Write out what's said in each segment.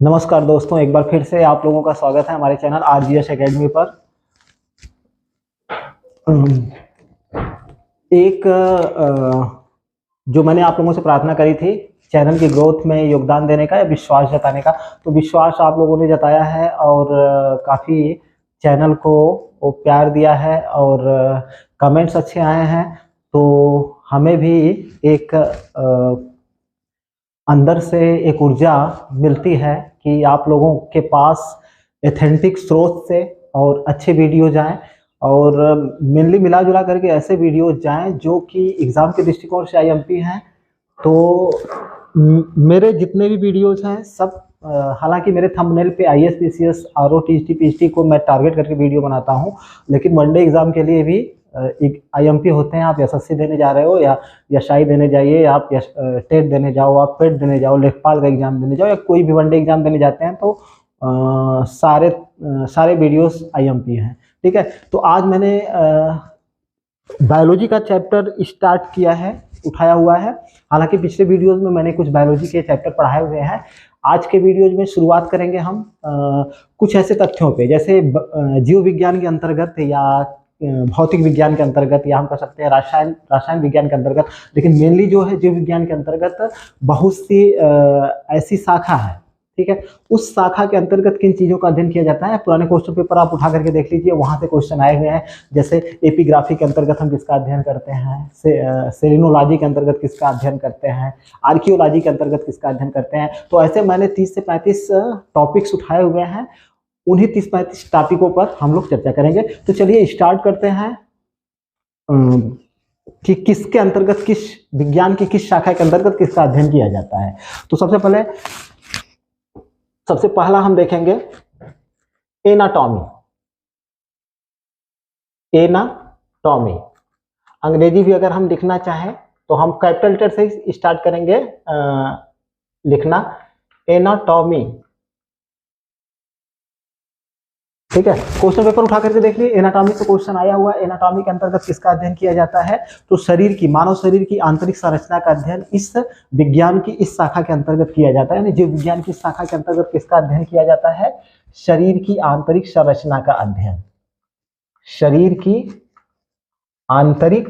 नमस्कार दोस्तों, एक बार फिर से आप लोगों का स्वागत है हमारे चैनल आरजीएस एकेडमी पर। एक जो मैंने आप लोगों से प्रार्थना करी थी चैनल की ग्रोथ में योगदान देने का या विश्वास जताने का, तो विश्वास आप लोगों ने जताया है और काफ़ी चैनल को वो प्यार दिया है और कमेंट्स अच्छे आए हैं। तो हमें भी एक अंदर से एक ऊर्जा मिलती है कि आप लोगों के पास एथेंटिक स्रोत से और अच्छे वीडियो जाएं और मेनली मिला जुला करके ऐसे वीडियो जाएं जो कि एग्ज़ाम के दृष्टिकोण से आईएमपी हैं। तो मेरे जितने भी वीडियोस हैं सब हालांकि मेरे थंबनेल पे IAS PCS RO TST PhD को मैं टारगेट करके वीडियो बनाता हूं, लेकिन वनडे एग्ज़ाम के लिए भी एक आईएमपी होते हैं। आप एसएससी देने जा रहे हो या शाई देने जाइए, आप टेट देने जाओ, आप पेट देने जाओ, लेखपाल का एग्जाम देने जाओ या कोई भी वनडे एग्जाम देने जाते हैं तो सारे वीडियोस आईएमपी हैं। ठीक है, तो आज मैंने बायोलॉजी का चैप्टर स्टार्ट किया है, उठाया हुआ है। हालांकि पिछले वीडियोस में मैंने कुछ बायोलॉजी के चैप्टर पढ़ाए हुए हैं। आज के वीडियोज में शुरुआत करेंगे हम कुछ ऐसे तथ्यों पे, जैसे जीव विज्ञान के अंतर्गत या भौतिक विज्ञान के अंतर्गत या हम कह सकते हैं रसायन विज्ञान के अंतर्गत, लेकिन मेनली जो है जीव विज्ञान के अंतर्गत बहुत सी ऐसी शाखा है। ठीक है, उस शाखा के अंतर्गत किन चीज़ों का अध्ययन किया जाता है, पुराने क्वेश्चन पेपर आप उठा करके देख लीजिए, वहाँ से क्वेश्चन आए हुए हैं। जैसे एपिग्राफी के अंतर्गत हम किसका अध्ययन करते हैं, सेलिनोलॉजी के अंतर्गत किसका अध्ययन करते हैं, आर्कियोलॉजी के अंतर्गत किसका अध्ययन करते हैं। तो ऐसे मैंने 30 से 35 टॉपिक्स उठाए हुए हैं, उन्हीं 30-35 टॉपिकों पर हम लोग चर्चा करेंगे। तो चलिए स्टार्ट करते हैं कि किसके अंतर्गत, किस विज्ञान की किस शाखा के अंतर्गत किसका अध्ययन किया जाता है। तो सबसे पहला हम देखेंगे एनाटॉमी। एनाटॉमी अंग्रेजी भी अगर हम लिखना चाहें तो हम कैपिटल लेटर से ही स्टार्ट करेंगे लिखना, एनाटॉमी। ठीक है, क्वेश्चन पेपर उठा करके देख लिए, एनाटॉमी से क्वेश्चन आया हुआ है। एनाटॉमी के अंतर्गत किसका अध्ययन किया जाता है, तो शरीर की, मानव शरीर की आंतरिक संरचना का अध्ययन इस विज्ञान की इस शाखा के अंतर्गत किया जाता है। यानी जीव विज्ञान की शाखा के अंतर्गत किसका अध्ययन किया जाता है, शरीर की आंतरिक संरचना का अध्ययन। शरीर की आंतरिक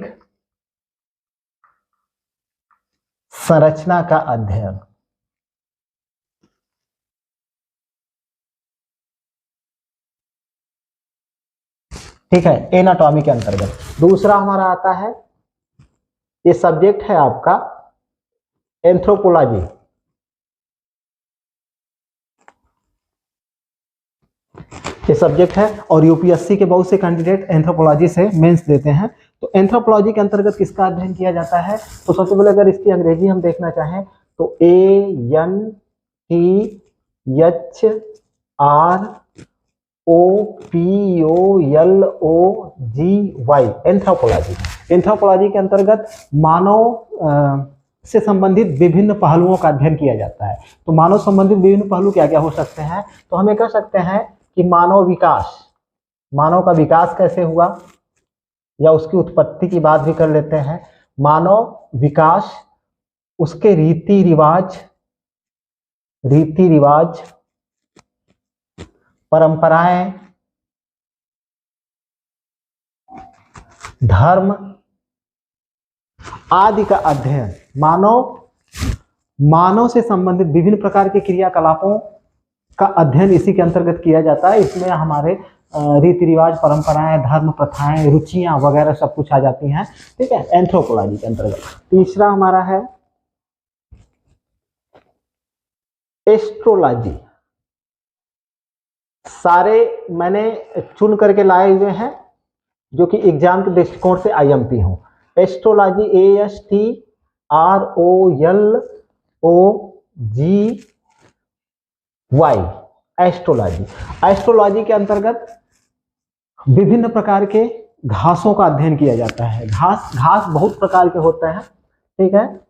संरचना का अध्ययन। ठीक है, एनाटॉमी के अंतर्गत। दूसरा हमारा आता है, ये सब्जेक्ट है आपका एंथ्रोपोलॉजी। ये सब्जेक्ट है और यूपीएससी के बहुत से कैंडिडेट एंथ्रोपोलॉजी से मेंस देते हैं। तो एंथ्रोपोलॉजी के अंतर्गत किसका अध्ययन किया जाता है, तो सबसे पहले अगर इसकी अंग्रेजी हम देखना चाहें तो ANTHROPOLOGY, एंथ्रोपोलॉजी। एंथ्रोपोलॉजी के अंतर्गत मानव से संबंधित विभिन्न पहलुओं का अध्ययन किया जाता है। तो मानव संबंधित विभिन्न पहलू क्या क्या हो सकते हैं, तो हमें कह सकते हैं कि मानव विकास, मानव का विकास कैसे हुआ, या उसकी उत्पत्ति की बात भी कर लेते हैं। मानव विकास, उसके रीति रिवाज, परंपराएं, धर्म आदि का अध्ययन। मानव से संबंधित विभिन्न प्रकार के क्रियाकलापों का अध्ययन इसी के अंतर्गत किया जाता है। इसमें हमारे रीति रिवाज, परंपराएं, धर्म, प्रथाएं, रुचियां वगैरह सब कुछ आ जाती हैं। ठीक है, एंथ्रोपोलॉजी के अंतर्गत। तीसरा हमारा है एस्ट्रोलॉजी। सारे मैंने चुन करके लाए हुए हैं जो कि एग्जाम के दृष्टिकोण से आईएमपी हो। Astrology, ASTROLOGY, astrology. एस्ट्रोलॉजी के अंतर्गत विभिन्न प्रकार के घासों का अध्ययन किया जाता है। घास बहुत प्रकार के होते हैं। ठीक है,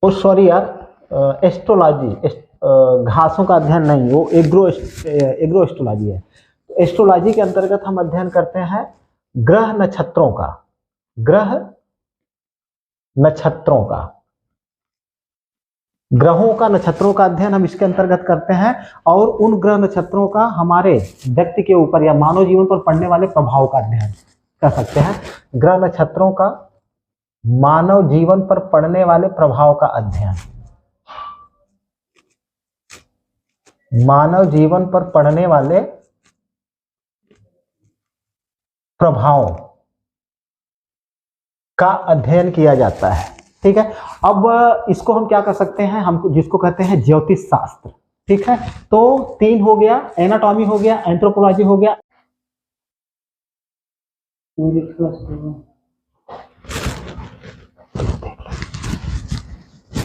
ओ सॉरी यार, एस्ट्रोलॉजी घासों का अध्ययन नहीं, वो एग्रो एस्ट्रोलॉजी है। एस्ट्रोलॉजी के अंतर्गत हम अध्ययन करते हैं ग्रह नक्षत्रों का, ग्रह नक्षत्रों का। ग्रहों का, नक्षत्रों का अध्ययन हम इसके अंतर्गत करते हैं, और उन ग्रह नक्षत्रों का हमारे व्यक्ति के ऊपर या मानव जीवन पर पड़ने वाले प्रभाव का अध्ययन कर सकते हैं। ग्रह नक्षत्रों का मानव जीवन पर पड़ने वाले प्रभाव का अध्ययन, मानव जीवन पर पड़ने वाले प्रभाव का अध्ययन किया जाता है। ठीक है, अब इसको हम क्या कर सकते हैं, हम जिसको कहते हैं ज्योतिष शास्त्र। ठीक है, तो 3 हो गया, एनाटॉमी हो गया, एंथ्रोपोलॉजी हो गया,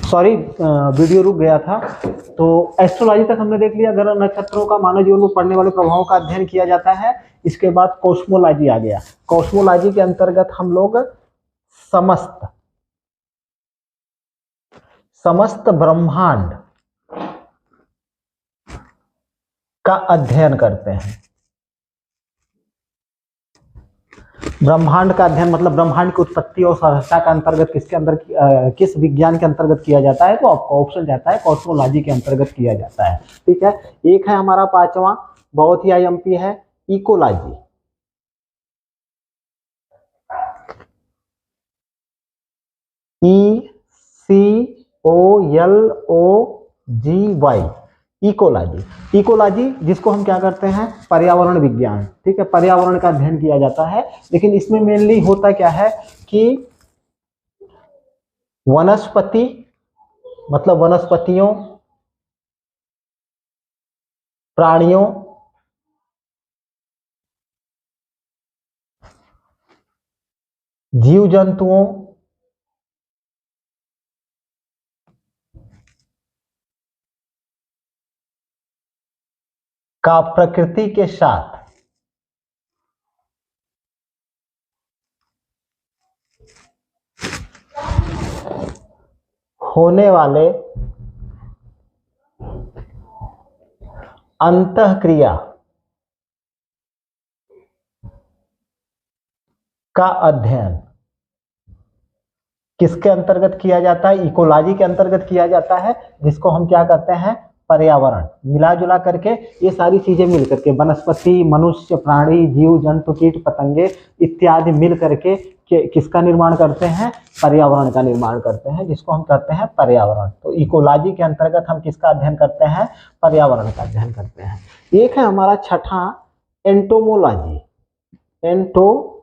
सॉरी वीडियो रुक गया था। तो एस्ट्रोलॉजी तक हमने देख लिया, ग्रह नक्षत्रों का मानव जीवन पर पड़ने वाले प्रभावों का अध्ययन किया जाता है। इसके बाद कॉस्मोलॉजी आ गया। कॉस्मोलॉजी के अंतर्गत हम लोग समस्त ब्रह्मांड का अध्ययन करते हैं। ब्रह्मांड का अध्ययन मतलब ब्रह्मांड की उत्पत्ति और संरचना का अंतर्गत किसके अंदर, किस विज्ञान के अंतर्गत किया जाता है, तो आपको ऑप्शन जाता है कॉस्मोलॉजी के अंतर्गत किया जाता है। ठीक है, एक है हमारा 5वां, बहुत ही आईएमपी है, इकोलॉजी। ECOLOGY, ecology. इकोलॉजी जिसको हम क्या करते हैं, पर्यावरण विज्ञान। ठीक है, पर्यावरण का अध्ययन किया जाता है, लेकिन इसमें मेनली होता क्या है कि वनस्पति मतलब वनस्पतियों, प्राणियों, जीव जंतुओं, का प्रकृति के साथ होने वाले अंतःक्रिया का अध्ययन किसके अंतर्गत किया जाता है, इकोलॉजी के अंतर्गत किया जाता है, जिसको हम क्या कहते हैं, पर्यावरण। मिला जुला करके ये सारी चीजें मिल करके, वनस्पति, मनुष्य, प्राणी, जीव जंतु, कीट पतंगे इत्यादि मिल करके किसका निर्माण करते हैं, पर्यावरण का निर्माण करते हैं, जिसको हम कहते हैं पर्यावरण। तो इकोलॉजी के अंतर्गत हम किसका अध्ययन करते हैं, पर्यावरण का अध्ययन करते हैं। एक है हमारा 6वां, एंटोमोलॉजी। एंटोमोलॉजी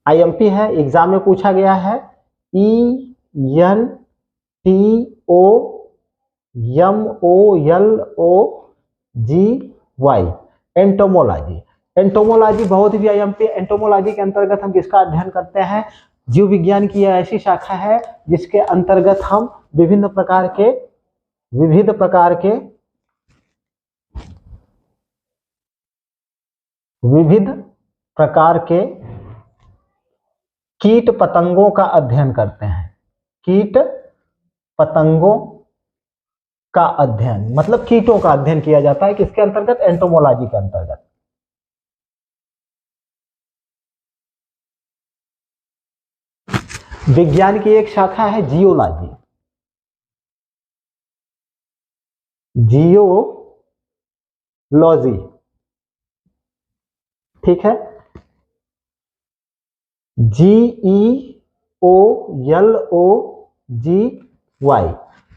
आईएमपी है, एग्जाम में पूछा गया है। ENTOMOLOGY, entomology. एंटोमोलॉजी बहुत ही आईएमपी। एंटोमोलॉजी के अंतर्गत हम किसका अध्ययन करते हैं, जीव विज्ञान की ऐसी शाखा है जिसके अंतर्गत हम विभिन्न प्रकार के कीट पतंगों का अध्ययन करते हैं। कीट पतंगों का अध्ययन मतलब कीटों का अध्ययन किया जाता है, किसके अंतर्गत, एंटोमोलॉजी के अंतर्गत। विज्ञान की एक शाखा है जियोलॉजी। जियोलॉजी, ठीक है, GEOLOGY।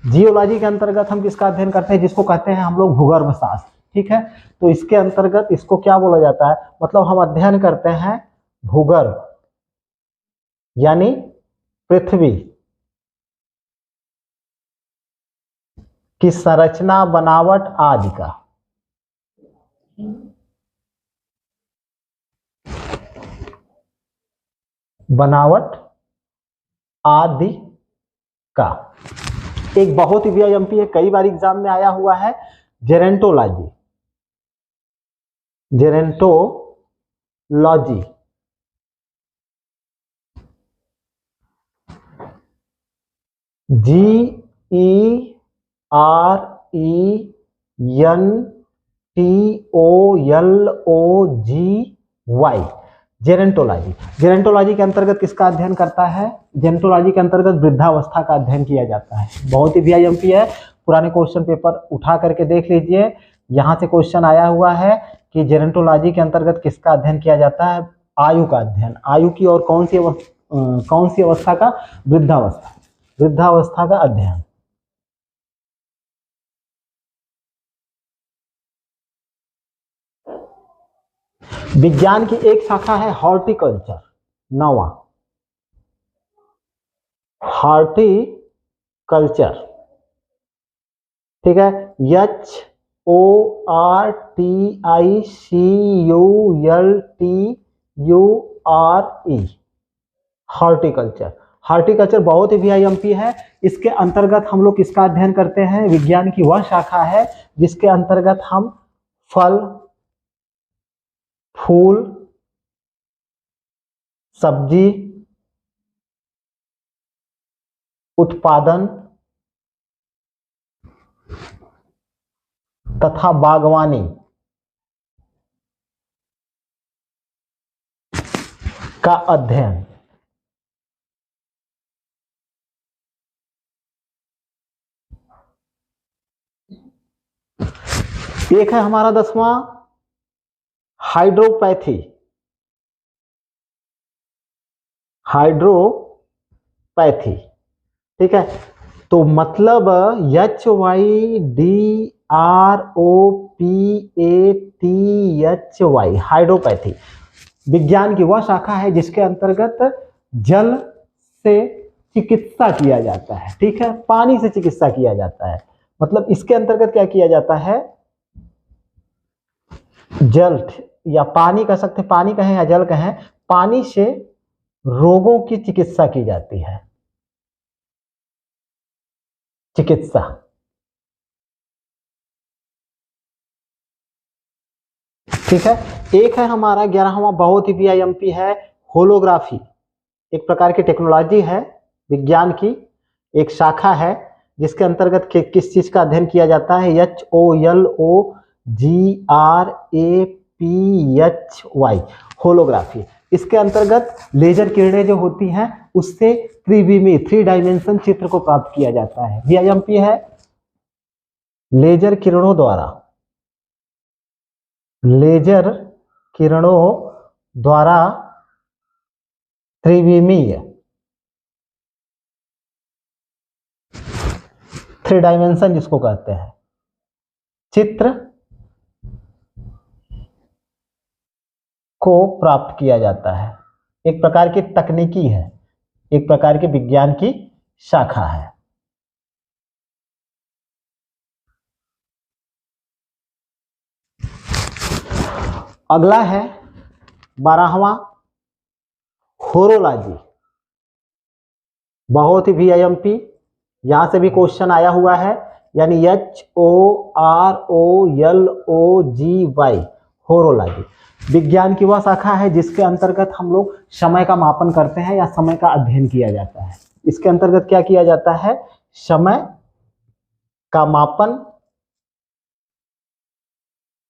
जियोलॉजी के अंतर्गत हम किसका अध्ययन करते हैं, जिसको कहते हैं हम लोग भूगर्भ शास्त्र। ठीक है, तो इसके अंतर्गत इसको क्या बोला जाता है, मतलब हम अध्ययन करते हैं भूगर्भ यानी पृथ्वी की संरचना, बनावट आदि का। बनावट आदि का। एक बहुत ही आईएमपी है, कई बार एग्जाम में आया हुआ है, gerontology. Gerontology GERENTOLOGY। Gerontology. Gerontology के अंतर्गत किसका अध्ययन करता है? जेरेंटोलॉजी के अंतर्गत वृद्धावस्था का अध्ययन किया जाता है। बहुत ही वीआईएमपी है, पुराने क्वेश्चन पेपर उठा करके देख लीजिए, यहाँ से क्वेश्चन आया हुआ है कि जेरेंटोलॉजी के अंतर्गत किसका अध्ययन किया जाता है? आयु का अध्ययन। आयु की और कौन सी अवस्था का? वृद्धावस्था। वृद्धावस्था का अध्ययन। विज्ञान की एक शाखा है हॉर्टिकल्चर। 9वां हॉर्टिकल्चर, ठीक है। HORTICULTURE, horticulture. हॉर्टिकल्चर बहुत ही वीआईएमपी है। इसके अंतर्गत हम लोग किसका अध्ययन करते हैं? विज्ञान की वह शाखा है जिसके अंतर्गत हम फल, फूल, सब्जी उत्पादन तथा बागवानी का अध्ययन। एक है हमारा 10वां हाइड्रोपैथी। हाइड्रोपैथी, ठीक है। तो मतलब HYDROPATHY, हाइड्रोपैथी विज्ञान की वह शाखा है जिसके अंतर्गत जल से चिकित्सा किया जाता है, ठीक है। पानी से चिकित्सा किया जाता है। मतलब इसके अंतर्गत क्या किया जाता है? जल या पानी कह सकते, पानी कहें या जल कहें, पानी से रोगों की चिकित्सा की जाती है। चिकित्सा, ठीक है। एक है हमारा 11वां, बहुत ही वीआईएमपी है, होलोग्राफी। एक प्रकार की टेक्नोलॉजी है, विज्ञान की एक शाखा है जिसके अंतर्गत किस चीज का अध्ययन किया जाता है? HOLOGRAPHY, holography. इसके अंतर्गत लेजर किरणें जो होती हैं उससे त्रिविमी, 3 डायमेंशन चित्र को प्राप्त किया जाता है। वीआईएमपी है, लेजर किरणों द्वारा, लेजर किरणों द्वारा त्रिविमीय, 3 डायमेंशन जिसको कहते हैं, चित्र को प्राप्त किया जाता है। एक प्रकार की तकनीकी है, एक प्रकार के विज्ञान की शाखा है। अगला है 12वां होरोलॉजी। बहुत ही वीआईएमपी, यहां से भी क्वेश्चन आया हुआ है, यानी HOROLOGY, होरोलॉजी विज्ञान की वह शाखा है जिसके अंतर्गत हम लोग समय का मापन करते हैं या समय का अध्ययन किया जाता है। इसके अंतर्गत क्या किया जाता है? समय का मापन,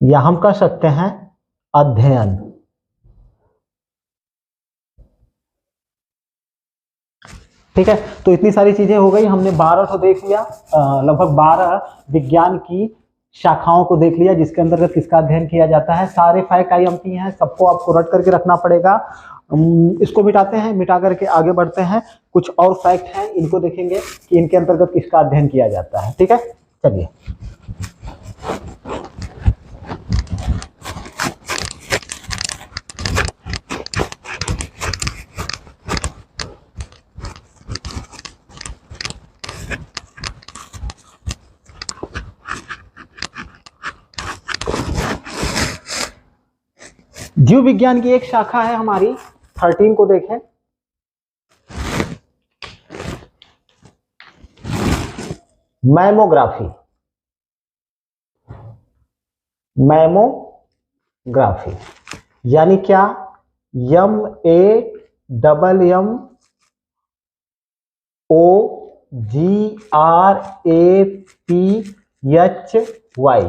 या हम कह सकते हैं अध्ययन। ठीक है, तो इतनी सारी चीजें हो गई, हमने 12 तो देख लिया, लगभग 12 विज्ञान की शाखाओं को देख लिया जिसके अंतर्गत किसका अध्ययन किया जाता है। सारे फैक्ट आईएमपी हैं, सबको आपको रट करके रखना पड़ेगा। इसको मिटाते हैं, मिटा करके आगे बढ़ते हैं। कुछ और फैक्ट हैं, इनको देखेंगे कि इनके अंतर्गत किसका अध्ययन किया जाता है। ठीक है, चलिए। जीव विज्ञान की एक शाखा है हमारी 13 को देखें। मैमोग्राफी। मैमोग्राफी यानी क्या? MAMMOGRAPHY,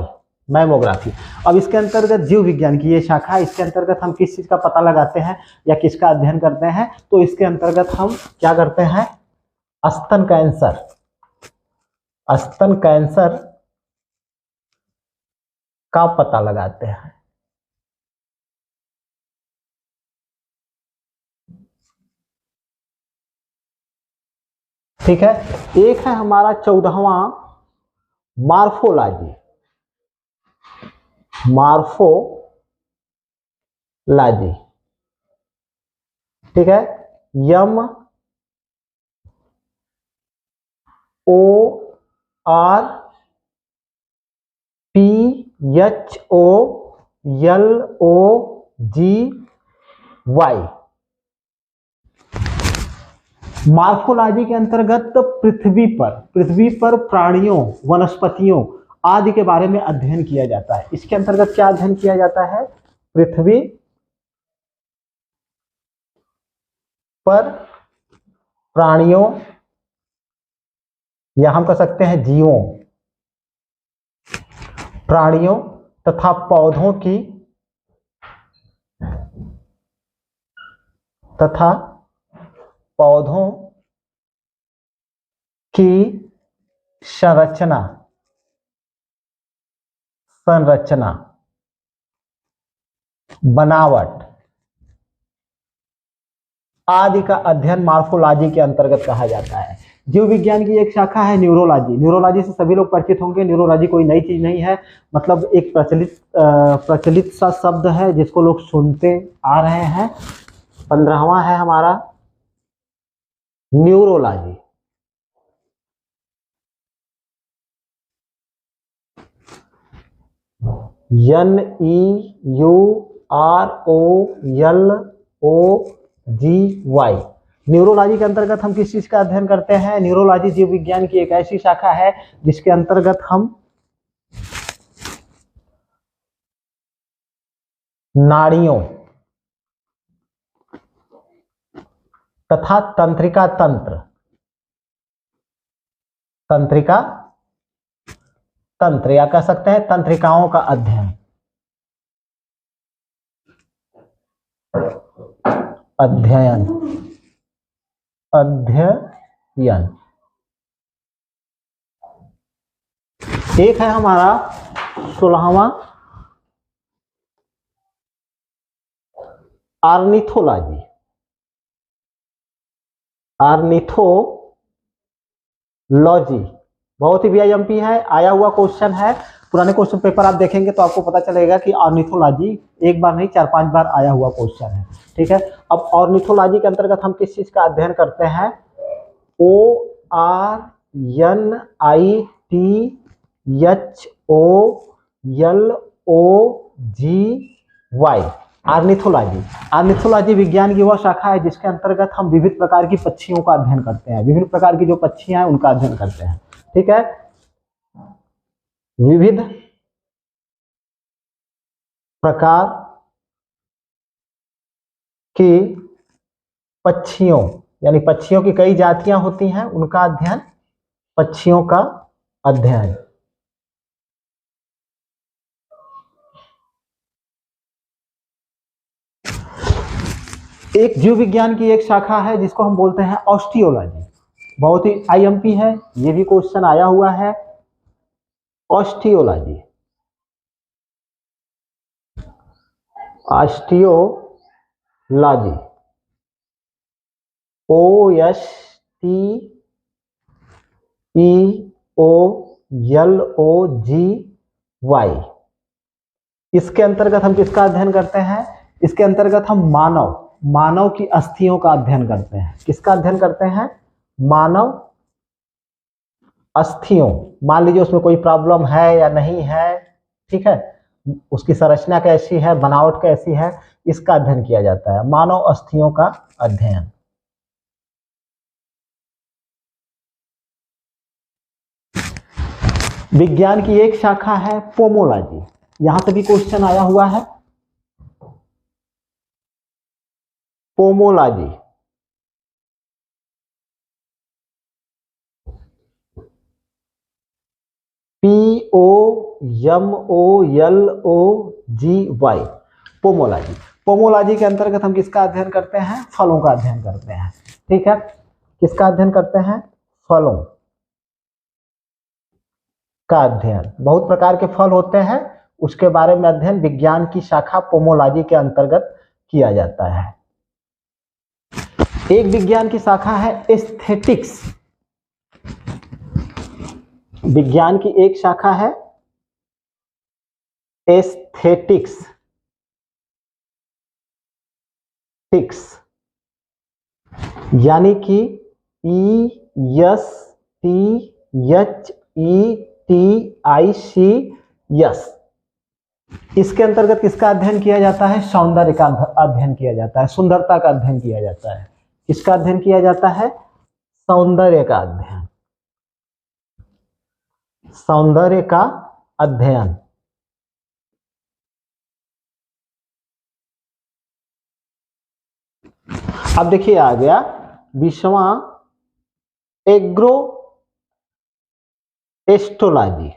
mammography. अब इसके अंतर्गत जीव विज्ञान की ये शाखा है, इसके अंतर्गत हम किस चीज का पता लगाते हैं या किसका अध्ययन करते हैं, तो इसके अंतर्गत हम क्या करते हैं, स्तन कैंसर, स्तन कैंसर का पता लगाते हैं। ठीक है। एक है हमारा 14वां मार्फोलॉजी, मार्फोलॉजी। ठीक है, M O R P H O L O G Y. Morphology के अंतर्गत पृथ्वी पर प्राणियों, वनस्पतियों आदि के बारे में अध्ययन किया जाता है। इसके अंतर्गत क्या अध्ययन किया जाता है, पृथ्वी पर प्राणियों या हम कह सकते हैं जीवों, प्राणियों तथा पौधों की संरचना बनावट आदि का अध्ययन मार्फोलॉजी के अंतर्गत कहा जाता है। जीव विज्ञान की एक शाखा है न्यूरोलॉजी। न्यूरोलॉजी से सभी लोग परिचित होंगे। न्यूरोलॉजी कोई नई चीज नहीं है, मतलब एक प्रचलित सा शब्द है जिसको लोग सुनते आ रहे हैं। 15वां है हमारा न्यूरोलॉजी। NEUROLOGY। न्यूरोलॉजी के अंतर्गत हम किस चीज का अध्ययन करते हैं, न्यूरोलॉजी जीव विज्ञान की एक ऐसी शाखा है जिसके अंतर्गत हम नाड़ियों तथा तंत्रिका तंत्र या कह सकते हैं तंत्रिकाओं का अध्ययन एक है हमारा 16वां ऑर्निथोलॉजी। बहुत ही वीआईएमपी है, आया हुआ क्वेश्चन है। पुराने क्वेश्चन पेपर आप देखेंगे तो आपको पता चलेगा कि ऑर्निथोलॉजी एक बार नहीं 4-5 बार आया हुआ क्वेश्चन है। ठीक है, अब ऑर्निथोलॉजी के अंतर्गत हम किस चीज का अध्ययन करते हैं, ORNITHOLOGY। ऑर्निथोलॉजी, ऑर्निथोलॉजी विज्ञान की वह शाखा है जिसके अंतर्गत हम विविध प्रकार की पक्षियों का अध्ययन करते हैं। विभिन्न प्रकार की जो पक्षियां हैं उनका अध्ययन करते हैं। ठीक है, विविध प्रकार की पक्षियों, यानी पक्षियों की कई जातियां होती हैं, उनका अध्ययन, पक्षियों का अध्ययन। एक जीव विज्ञान की एक शाखा है जिसको हम बोलते हैं ऑस्टियोलॉजी। बहुत ही आईएमपी है, ये भी क्वेश्चन आया हुआ है। Osteology, osteology, OSTEOLOGY। इसके अंतर्गत हम किसका अध्ययन करते हैं, इसके अंतर्गत हम मानव की अस्थियों का अध्ययन करते हैं। किसका अध्ययन करते हैं, मानव अस्थियों। मान लीजिए उसमें कोई प्रॉब्लम है या नहीं है, ठीक है, उसकी संरचना कैसी है, बनावट कैसी है, इसका अध्ययन किया जाता है, मानव अस्थियों का अध्ययन। विज्ञान की एक शाखा है पोमोलॉजी। यहां से भी क्वेश्चन आया हुआ है, पोमोलॉजी। POMOLOGY, pomology. पोमोलॉजी के अंतर्गत हम किसका अध्ययन करते हैं? फलों का अध्ययन करते हैं। ठीक है, किसका अध्ययन करते हैं? फलों का अध्ययन। बहुत प्रकार के फल होते हैं, उसके बारे में अध्ययन विज्ञान की शाखा पोमोलॉजी के अंतर्गत किया जाता है। एक विज्ञान की शाखा है एस्थेटिक्स। विज्ञान की एक शाखा है एस्थेटिक्स, यानी कि ESTHETICS। इसके अंतर्गत किसका अध्ययन किया जाता है? सौंदर्य का अध्ययन किया जाता है, सुंदरता का अध्ययन किया जाता है। किसका अध्ययन किया जाता है? सौंदर्य का अध्ययन, सौंदर्य का अध्ययन। अब देखिए आ गया विषवा एग्रो एस्ट्रोलॉजी।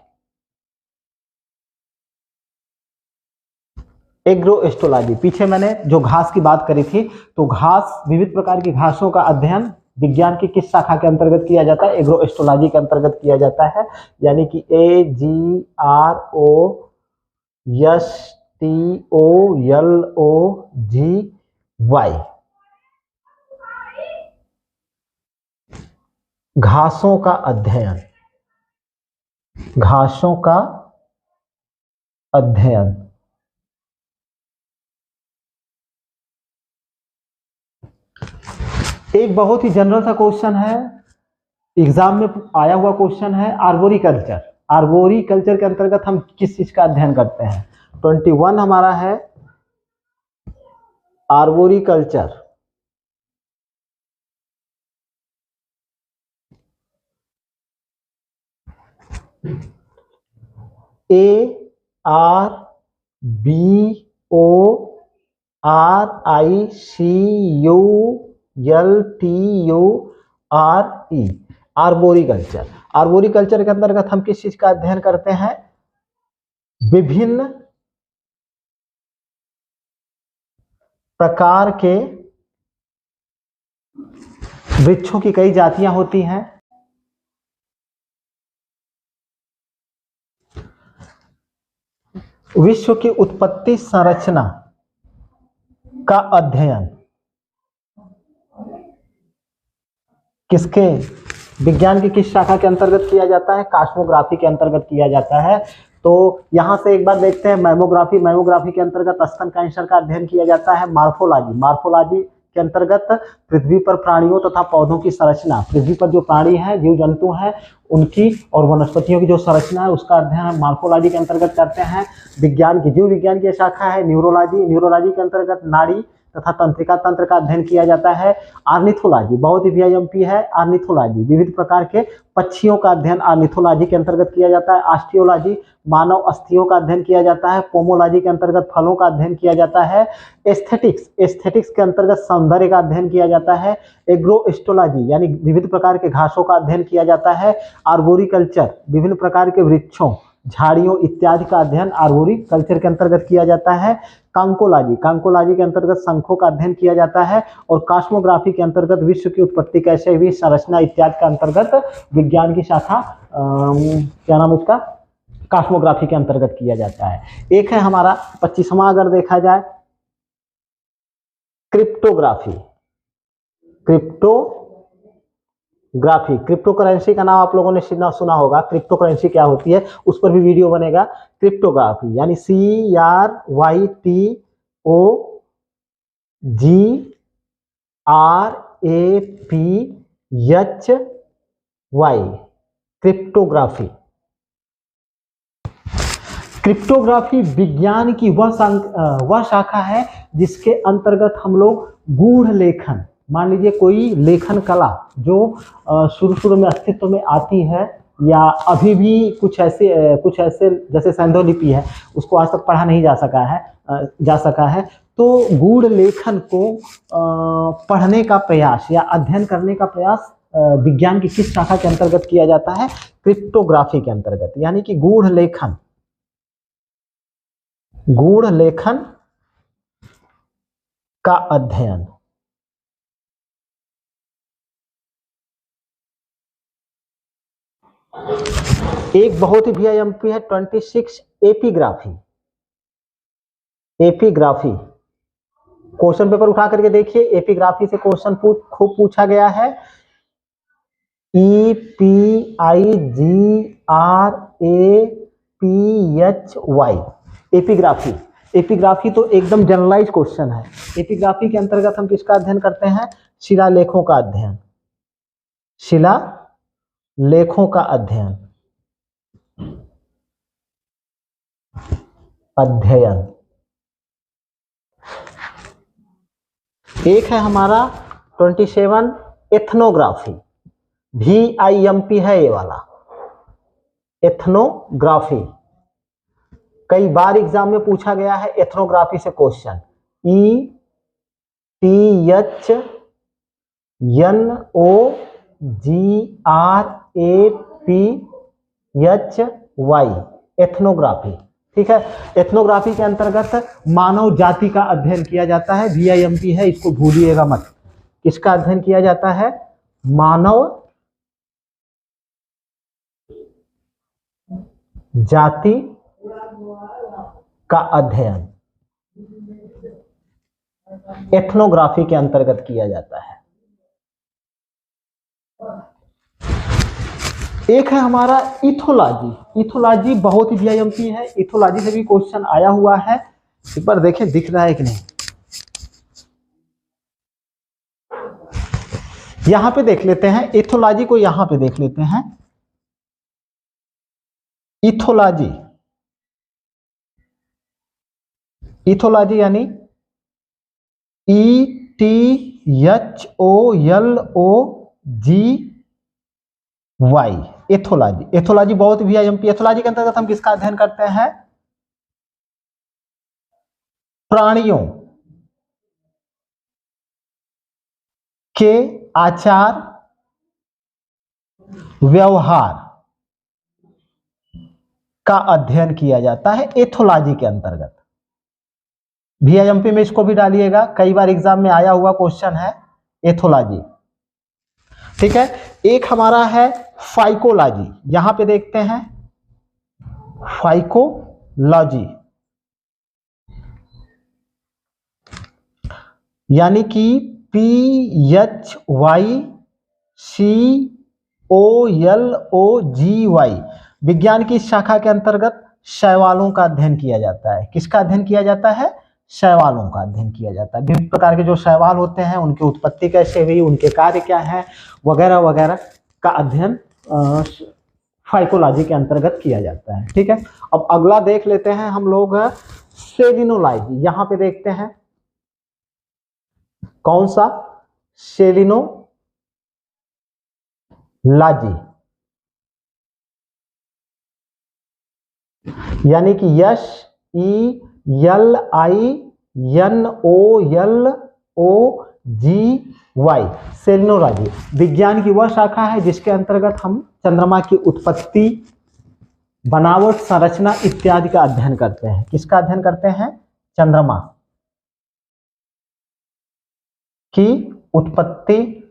एग्रो एस्ट्रोलॉजी, पीछे मैंने जो घास की बात करी थी, तो घास, विविध प्रकार की घासों का अध्ययन विज्ञान की किस शाखा के अंतर्गत किया जाता है? एग्रो एस्ट्रोलॉजी के अंतर्गत किया जाता है, यानी कि AGROSTOLOGY। घासों का अध्ययन, घासों का अध्ययन। एक बहुत ही जनरल सा क्वेश्चन है, एग्जाम में आया हुआ क्वेश्चन है, आर्बोरिकल्चर। आर्बोरिकल्चर के अंतर्गत हम किस चीज का अध्ययन करते हैं? 21 हमारा है आर्बोरिकल्चर। ARBORICULTURE, arboriculture. आर्बोरिकल्चर के अंतर्गत हम किस चीज का अध्ययन करते हैं? विभिन्न प्रकार के वृक्षों की कई जातियां होती हैं। विश्व की उत्पत्ति संरचना का अध्ययन किसके, विज्ञान की किस शाखा के अंतर्गत किया जाता है? कॉस्मोग्राफी के अंतर्गत किया जाता है। तो यहां से एक बार देखते हैं मैमोग्राफी। मैमोग्राफी के अंतर्गत स्तन कैंसर का अध्ययन किया जाता है। मार्फोलॉजी, मार्फोलॉजी के अंतर्गत पृथ्वी पर प्राणियों तथा पौधों की संरचना, पृथ्वी पर जो प्राणी हैं, जीव जंतु हैं, उनकी और वनस्पतियों की जो संरचना है उसका अध्ययन हम मार्फोलॉजी के अंतर्गत करते हैं। विज्ञान की, जीव विज्ञान की शाखा है न्यूरोलॉजी। न्यूरोलॉजी के अंतर्गत नाड़ी तथा तंत्रिका तंत्र का अध्ययन किया जाता है। आर्निथोलॉजी, बहुत ही VIMP है। आर्निथोलॉजी, विविध प्रकार के पक्षियों का अध्ययन आर्निथोलॉजी के अंतर्गत किया जाता है। ऑस्टियोलॉजी, मानव अस्थियों का अध्ययन किया जाता है। पोमोलॉजी के अंतर्गत फलों का अध्ययन किया जाता है। एस्थेटिक्स, एस्थेटिक्स के अंतर्गत सौंदर्य का अध्ययन किया जाता है। एग्रो एस्ट्रोलॉजी, यानी विविध प्रकार के घासों का अध्ययन किया जाता है। आर्बोरिकल्चर, विभिन्न प्रकार के वृक्षों, झाड़ियों इत्यादि का अध्ययन आर्बोरिकल्चर के अंतर्गत किया जाता है। कांकोलॉजी, कांकोलॉजी के अंतर्गत शंखों का अध्ययन किया जाता है। और कॉस्मोग्राफी के अंतर्गत विश्व की उत्पत्ति कैसे हुई, संरचना इत्यादि का अंतर्गत विज्ञान की शाखा क्या नाम इसका, कॉस्मोग्राफी के अंतर्गत किया जाता है। एक है हमारा 25वां, अगर देखा जाए क्रिप्टोग्राफी। क्रिप्टोग्राफी, क्रिप्टो करेंसी का नाम आप लोगों ने सुना होगा। क्रिप्टो करेंसी क्या होती है उस पर भी वीडियो बनेगा। क्रिप्टोग्राफी यानी CRYTOGRAPHY, क्रिप्टोग्राफी। क्रिप्टोग्राफी विज्ञान की वह शाखा है जिसके अंतर्गत हम लोग गूढ़ लेखन, मान लीजिए कोई लेखन कला जो शुरू में अस्तित्व में आती है या अभी भी कुछ ऐसे जैसे सैंधव लिपि है, उसको आज तक पढ़ा नहीं जा सका है, तो गूढ़ लेखन को पढ़ने का प्रयास या अध्ययन करने का प्रयास विज्ञान की किस शाखा के अंतर्गत किया जाता है? क्रिप्टोग्राफी के अंतर्गत, यानी कि गूढ़ लेखन का अध्ययन। एक बहुत ही VIMP है 26 एपिग्राफी। क्वेश्चन पेपर उठा करके देखिए, एपिग्राफी से क्वेश्चन खूब पूछा गया है। EPIGRAPHY एपिग्राफी तो एकदम जनरलाइज क्वेश्चन है। एपिग्राफी के अंतर्गत हम किसका अध्ययन करते हैं? शिलालेखों का अध्ययन। एक है हमारा 27 एथनोग्राफी। VIMP है ये वाला, एथनोग्राफी। कई बार एग्जाम में पूछा गया है एथनोग्राफी से क्वेश्चन। ETHNOGRAPHY एथनोग्राफी, ठीक है। एथनोग्राफी के अंतर्गत मानव जाति का अध्ययन किया जाता है। VIMP है, इसको भूलिएगा मत। किसका अध्ययन किया जाता है? मानव जाति का अध्ययन एथनोग्राफी के अंतर्गत किया जाता है। एक है हमारा इथोलॉजी बहुत ही VIMP है। इथोलॉजी से भी क्वेश्चन आया हुआ है, एक बार देखें दिख रहा है कि नहीं। यहां पे देख लेते हैं इथोलॉजी को, यहां पे देख लेते हैं इथोलॉजी यानी ETHOLOGY एथोलॉजी बहुत VIMP। एथोलॉजी के अंतर्गत हम किसका अध्ययन करते हैं? प्राणियों के आचार व्यवहार का अध्ययन किया जाता है एथोलॉजी के अंतर्गत। VIMP में इसको भी डालिएगा, कई बार एग्जाम में आया हुआ क्वेश्चन है एथोलॉजी, ठीक है। एक हमारा है फाइकोलॉजी, यहां पे देखते हैं फाइकोलॉजी यानी कि PHYCOLOGY विज्ञान की शाखा के अंतर्गत शैवालों का अध्ययन किया जाता है। किसका अध्ययन किया जाता है? शैवालों का अध्ययन किया जाता है। विभिन्न प्रकार के जो शैवाल होते हैं उनकी उत्पत्ति कैसे हुई, उनके कार्य क्या है, वगैरह वगैरह का अध्ययन फाइकोलॉजी के अंतर्गत किया जाता है, ठीक है। अब अगला देख लेते हैं हम लोग सेलिनोलॉजी। यहां पे देखते हैं कौन सा? सेलिनोलॉजी यानी कि SELINOLOGY सेलिनोलॉजी विज्ञान की वह शाखा है जिसके अंतर्गत हम चंद्रमा की उत्पत्ति, बनावट, संरचना इत्यादि का अध्ययन करते हैं। किसका अध्ययन करते हैं? चंद्रमा की उत्पत्ति,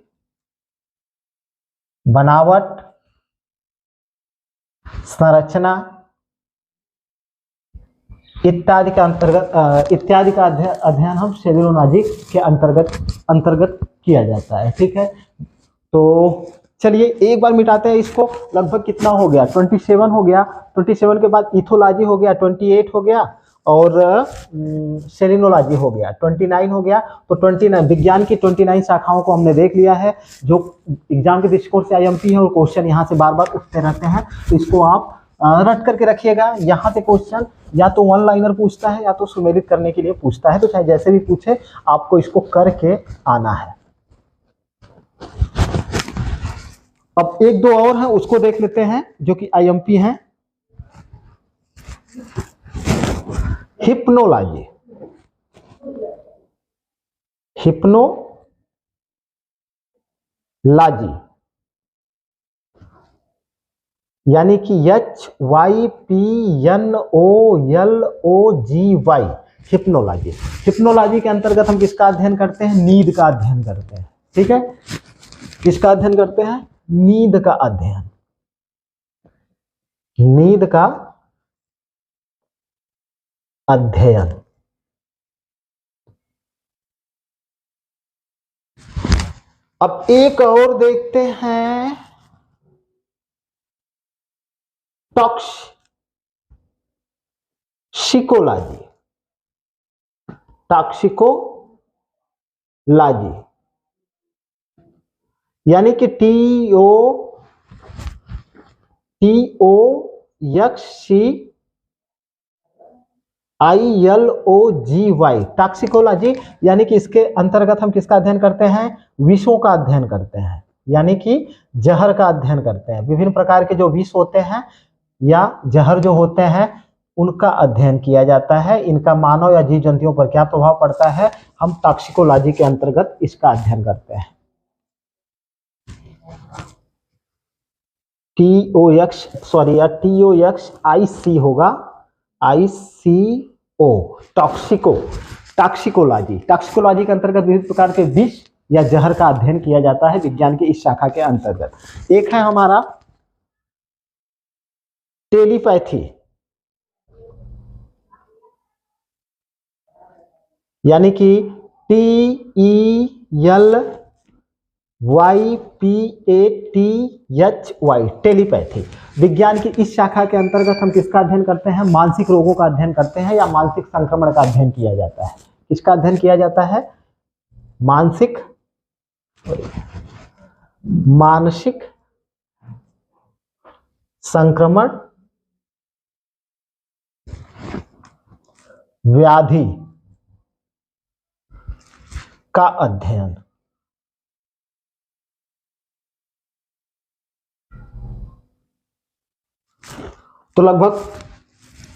बनावट, संरचना इत्यादि का अध्ययन हम सेलिनोलॉजी के अंतर्गत किया जाता है, ठीक है। तो चलिए एक बार मिटाते हैं इसको। लगभग कितना हो गया? 27 हो गया। 27 के बाद इथोलॉजी हो गया, 28 हो गया, और सेलिनोलॉजी हो गया, 29 हो गया। तो 29 विज्ञान की 29 शाखाओं को हमने देख लिया है जो एग्जाम के दृष्टिकोण से IMP है, और क्वेश्चन यहाँ से बार बार उठते रहते हैं। तो इसको आप रट करके रखिएगा। यहाँ से क्वेश्चन या तो वन लाइनर पूछता है या तो सुमेलित करने के लिए पूछता है, तो चाहे जैसे भी पूछे आपको इसको करके आना है। अब एक दो और है उसको देख लेते हैं जो कि IMP है। हिप्नोलॉजी यानी कि HYPNOLOGY, हिप्नोलॉजी। हिप्नोलॉजी के अंतर्गत हम किसका अध्ययन करते हैं? नींद का अध्ययन करते हैं। ठीक है, किसका अध्ययन करते हैं? नींद का अध्ययन, नींद का अध्ययन। अब एक और देखते हैं, टॉक्सिकोलॉजी। टॉक्सिकोलॉजी यानी कि TOXILOGY, टॉक्सिकोलॉजी। यानी कि इसके अंतर्गत हम किसका अध्ययन करते हैं? विषों का अध्ययन करते हैं, यानी कि जहर का अध्ययन करते हैं। विभिन्न प्रकार के जो विष होते हैं या जहर जो होते हैं उनका अध्ययन किया जाता है। इनका मानव या जीव जंतुओं पर क्या प्रभाव पड़ता है, हम टॉक्सिकोलॉजी के अंतर्गत इसका अध्ययन करते हैं। TOXIC होगा, ICO, टॉक्सिकोलॉजी। टॉक्सिकोलॉजी के अंतर्गत विभिन्न प्रकार के विष या जहर का अध्ययन किया जाता है विज्ञान की इस शाखा के अंतर्गत। एक है हमारा टेलीपैथी, यानी कि TELYPATHY, टेलीपैथी। विज्ञान की इस शाखा के अंतर्गत हम किसका अध्ययन करते हैं? मानसिक रोगों का अध्ययन करते हैं या मानसिक संक्रमण का अध्ययन किया जाता है। किसका अध्ययन किया जाता है? मानसिक संक्रमण व्याधि का अध्ययन। तो लगभग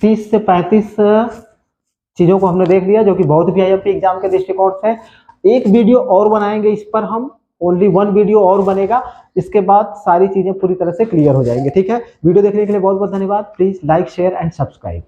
30 से 35 चीजों को हमने देख लिया, जो कि बहुत वीआईएमपी एग्जाम के दृष्टिकोण से। एक वीडियो और बनाएंगे इस पर हम, ओनली 1 वीडियो और बनेगा, इसके बाद सारी चीजें पूरी तरह से क्लियर हो जाएंगी। ठीक है, वीडियो देखने के लिए बहुत बहुत धन्यवाद। Please like, share and subscribe.